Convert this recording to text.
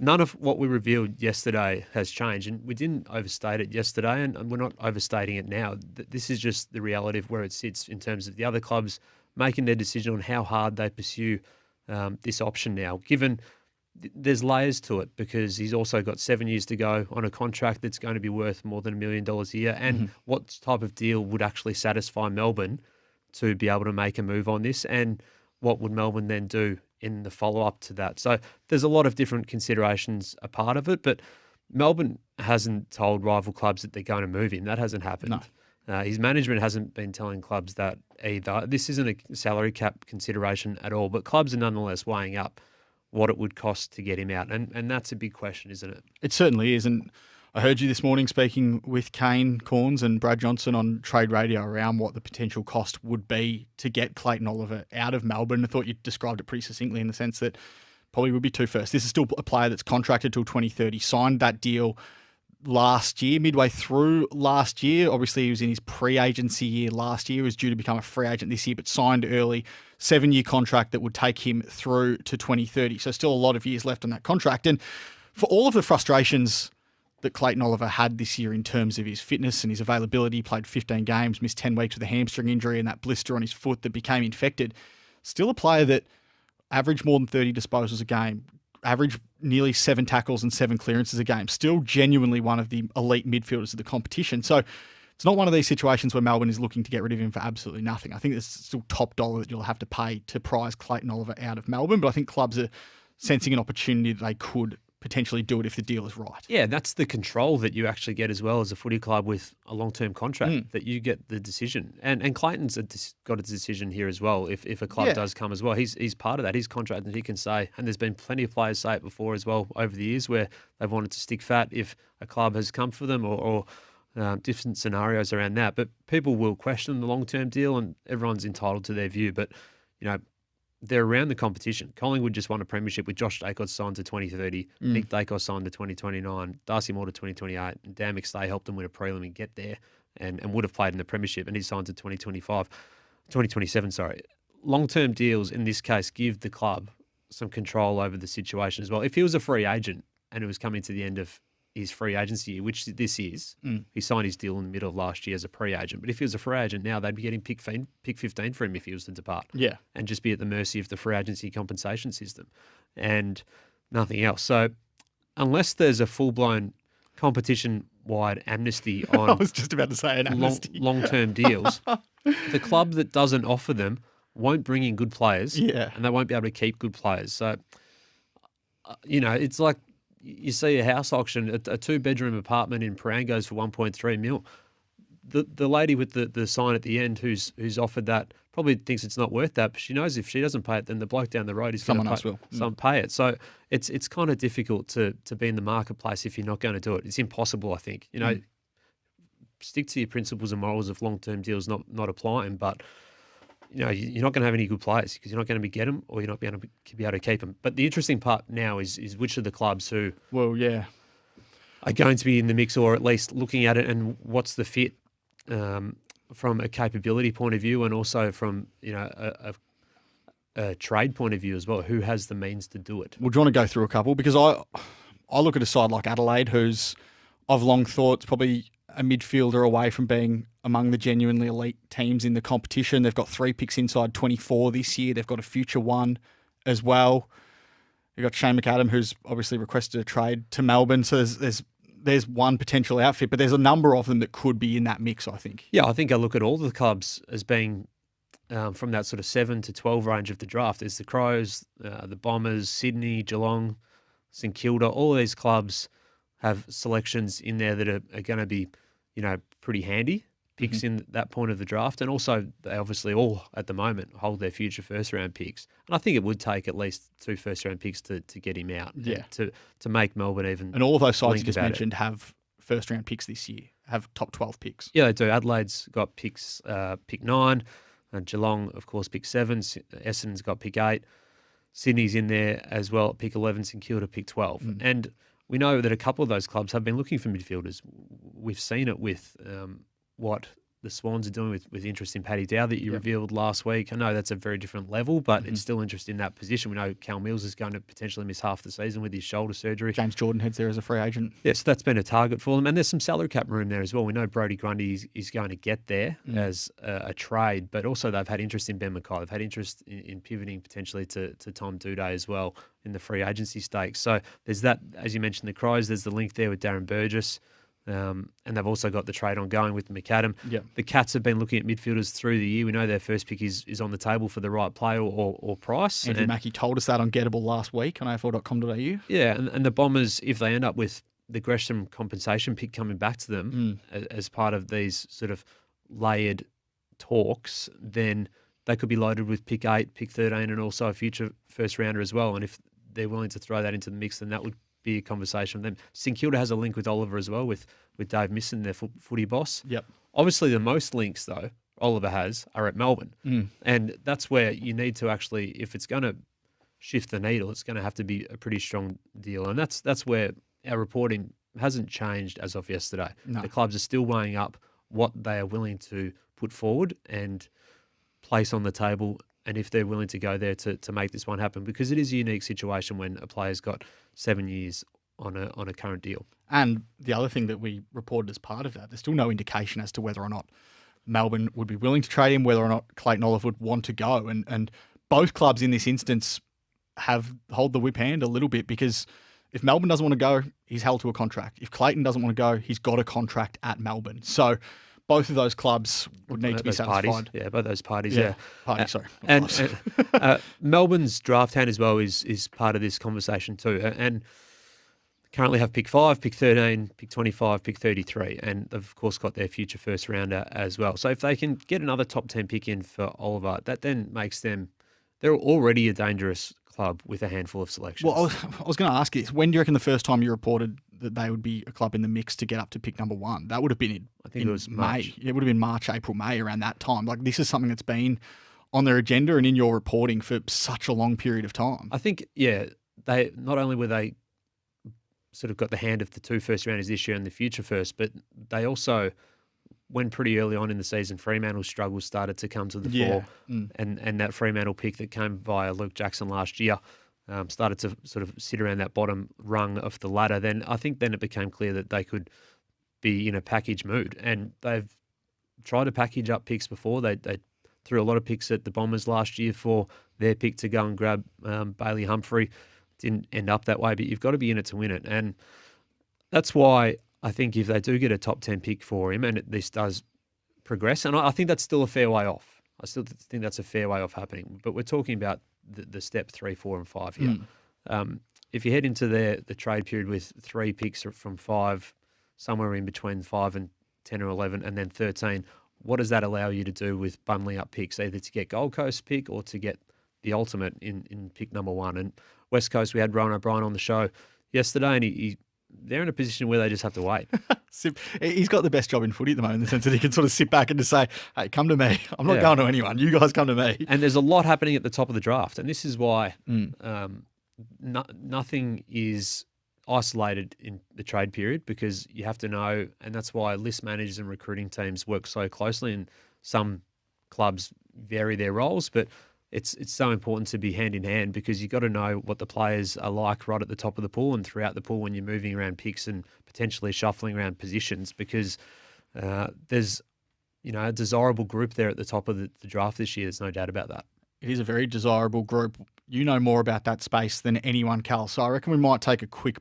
none of what we revealed yesterday has changed, and we didn't overstate it yesterday, and we're not overstating it now. This is just the reality of where it sits in terms of the other clubs making their decision on how hard they pursue this option now, given there's layers to it, because he's also got 7 years to go on a contract that's going to be worth more than $1 million a year. And what type of deal would actually satisfy Melbourne to be able to make a move on this? And what would Melbourne then do in the follow-up to that? So there's a lot of different considerations a part of it, but Melbourne hasn't told rival clubs that they're going to move him. That hasn't happened. No. His management hasn't been telling clubs that either. This isn't a salary cap consideration at all, but clubs are nonetheless weighing up what it would cost to get him out. And that's a big question, isn't it? It certainly is. And I heard you this morning speaking with Kane Corns and Brad Johnson on Trade Radio around what the potential cost would be to get Clayton Oliver out of Melbourne. I thought you described it pretty succinctly in the sense that probably would be two firsts. This is still a player that's contracted till 2030, signed that deal last year, midway through last year. Obviously, he was in his pre-agency year last year. He was due to become a free agent this year, but signed early. 7-year contract that would take him through to 2030. So still a lot of years left on that contract. And for all of the frustrations that Clayton Oliver had this year in terms of his fitness and his availability, played 15 games, missed 10 weeks with a hamstring injury and that blister on his foot that became infected, still a player that averaged more than 30 disposals a game, averaged nearly 7 tackles and 7 clearances a game, still genuinely one of the elite midfielders of the competition. So it's not one of these situations where Melbourne is looking to get rid of him for absolutely nothing. I think there's still top dollar that you'll have to pay to prize Clayton Oliver out of Melbourne, but I think clubs are sensing an opportunity that they could potentially do it if the deal is right. Yeah, that's the control that you actually get as well as a footy club with a long-term contract, that you get the decision. And Clayton's got a decision here as well if a club does come as well. He's part of that. His contract that he can say, and there's been plenty of players say it before as well over the years where they've wanted to stick fat if a club has come for them or different scenarios around that. But people will question the long-term deal and everyone's entitled to their view. But, you know, they're around the competition. Collingwood just won a premiership with Josh Dacos signed to 2030, Nick Dacos signed to 2029, Darcy Moore to 2028, and Dan McStay helped them win a prelim and get there and would have played in the premiership, and he signed to 2027. Long-term deals in this case give the club some control over the situation as well. If he was a free agent and it was coming to the end of his free agency year, which this is, he signed his deal in the middle of last year as a pre-agent. But if he was a free agent now, they'd be getting pick 15 for him if he was to depart. Yeah. And just be at the mercy of the free agency compensation system and nothing else. So unless there's a full-blown competition-wide amnesty on I was just about to say an amnesty. Long-term deals, the club that doesn't offer them won't bring in good players and they won't be able to keep good players. So, you know, it's like, you see a house auction, a 2-bedroom apartment in Prahran goes for 1.3 mil. The lady with the sign at the end who's offered that probably thinks it's not worth that, but she knows if she doesn't pay it, then the bloke down the road is going to pay it. So it's kind of difficult to be in the marketplace if you're not going to do it. It's impossible, I think. You know, stick to your principles and morals of long-term deals not applying, but you know, you're not going to have any good players because you're not going to be get them or you're not going to be able to keep them. But the interesting part now is which of the clubs who are going to be in the mix or at least looking at it and what's the fit from a capability point of view and also from, you know, a trade point of view as well. Who has the means to do it? Well, do you want to go through a couple? Because I look at a side like Adelaide who's I've long thought it's probably a midfielder away from being among the genuinely elite teams in the competition. They've got 3 picks inside 24 this year. They've got a future one as well. You've got Shane McAdam, who's obviously requested a trade to Melbourne. So there's one potential outfit, but there's a number of them that could be in that mix, I think. Yeah, I think I look at all the clubs as being from that sort of 7 to 12 range of the draft. There's the Crows, the Bombers, Sydney, Geelong, St Kilda. All of these clubs have selections in there that are going to be, you know, pretty handy picks in that point of the draft. And also they obviously all at the moment hold their future first round picks. And I think it would take at least 2 first round picks to get him out. Yeah. To make Melbourne even. And all of those sides you just mentioned have first round picks this year, have top 12 picks. Yeah, they do. Adelaide's got picks, pick 9. And Geelong, of course, pick 7. Essendon's got pick 8. Sydney's in there as well at pick 11. St Kilda pick 12. And we know that a couple of those clubs have been looking for midfielders. We've seen it with what the Swans are doing with interest in Paddy Dow that you revealed last week. I know that's a very different level, but it's still interest in that position. We know Cal Mills is going to potentially miss half the season with his shoulder surgery. James Jordan heads there as a free agent. Yes, that's been a target for them. And there's some salary cap room there as well. We know Brodie Grundy is going to get there as a trade, but also they've had interest in Ben McKay. They've had interest in pivoting potentially to Tom Doedee as well in the free agency stakes. So there's that, as you mentioned, the Crows, there's the link there with Darren Burgess. And they've also got the trade ongoing with McAdam. Yep. The Cats have been looking at midfielders through the year. We know their first pick is on the table for the right player or price. Andrew Mackie told us that on Gettable last week on AFL.com.au. Yeah, and the Bombers, if they end up with the Gresham compensation pick coming back to them as part of these sort of layered talks, then they could be loaded with pick 8, pick 13, and also a future first rounder as well. And if they're willing to throw that into the mix, then that would be a conversation with them. St Kilda has a link with Oliver as well, with Dave Misson, their footy boss. Yep. Obviously, the most links, though, Oliver has are at Melbourne. And that's where you need to actually, if it's going to shift the needle, it's going to have to be a pretty strong deal. And that's where our reporting hasn't changed as of yesterday. No. The clubs are still weighing up what they are willing to put forward and place on the table, and if they're willing to go there to make this one happen, because it is a unique situation when a player's got 7 years on a current deal. And the other thing that we reported as part of that, there's still no indication as to whether or not Melbourne would be willing to trade him, whether or not Clayton Oliver would want to go. And both clubs in this instance hold the whip hand a little bit, because if Melbourne doesn't want to go, he's held to a contract. If Clayton doesn't want to go, he's got a contract at Melbourne. So both of those clubs would need to be satisfied. Parties. Yeah, both those parties, yeah. Parties, sorry. And Melbourne's draft hand as well is part of this conversation too. And currently have pick 5, pick 13, pick 25, pick 33, and they've, of course, got their future first rounder as well. So if they can get another top 10 pick in for Oliver, that then makes them, they're already a dangerous club with a handful of selections. Well, I was going to ask you this. When do you reckon the first time you reported that they would be a club in the mix to get up to pick number 1? That would have been I think it was March. May. It would have been March, April, May, around that time. Like, this is something that's been on their agenda and in your reporting for such a long period of time. I think, yeah, they not only were they sort of got the hand of the 2 first rounders this year and the future first, but they also, when pretty early on in the season, Fremantle's struggles started to come to the fore. And that Fremantle pick that came via Luke Jackson last year started to sort of sit around that bottom rung of the ladder. Then it became clear that they could be in a package mood. And they've tried to package up picks before. They threw a lot of picks at the Bombers last year for their pick to go and grab Bailey Humphrey. Didn't end up that way, but you've got to be in it to win it. And that's why I think if they do get a top 10 pick for him and this does progress, and I think that's still a fair way off. I still think that's a fair way off happening. But we're talking about the step 3, 4 and 5 here. If you head into the trade period with 3 picks from 5, somewhere in between 5 and 10 or 11, and then 13, what does that allow you to do with bundling up picks, either to get Gold Coast pick or to get the ultimate in pick number 1? And West Coast, we had Rowan O'Brien on the show yesterday, and they're in a position where they just have to wait. He's got the best job in footy at the moment in the sense that he can sort of sit back and just say, hey, come to me. I'm not going to anyone. You guys come to me. And there's a lot happening at the top of the draft. And this is why nothing is isolated in the trade period, because you have to know, and that's why list managers and recruiting teams work so closely, and some clubs vary their roles, but it's so important to be hand in hand, because you've got to know what the players are like right at the top of the pool and throughout the pool when you're moving around picks and potentially shuffling around positions, because there's a desirable group there at the top of the draft this year. There's no doubt about that. It is a very desirable group. You know more about that space than anyone, Cal. So I reckon we might take a quick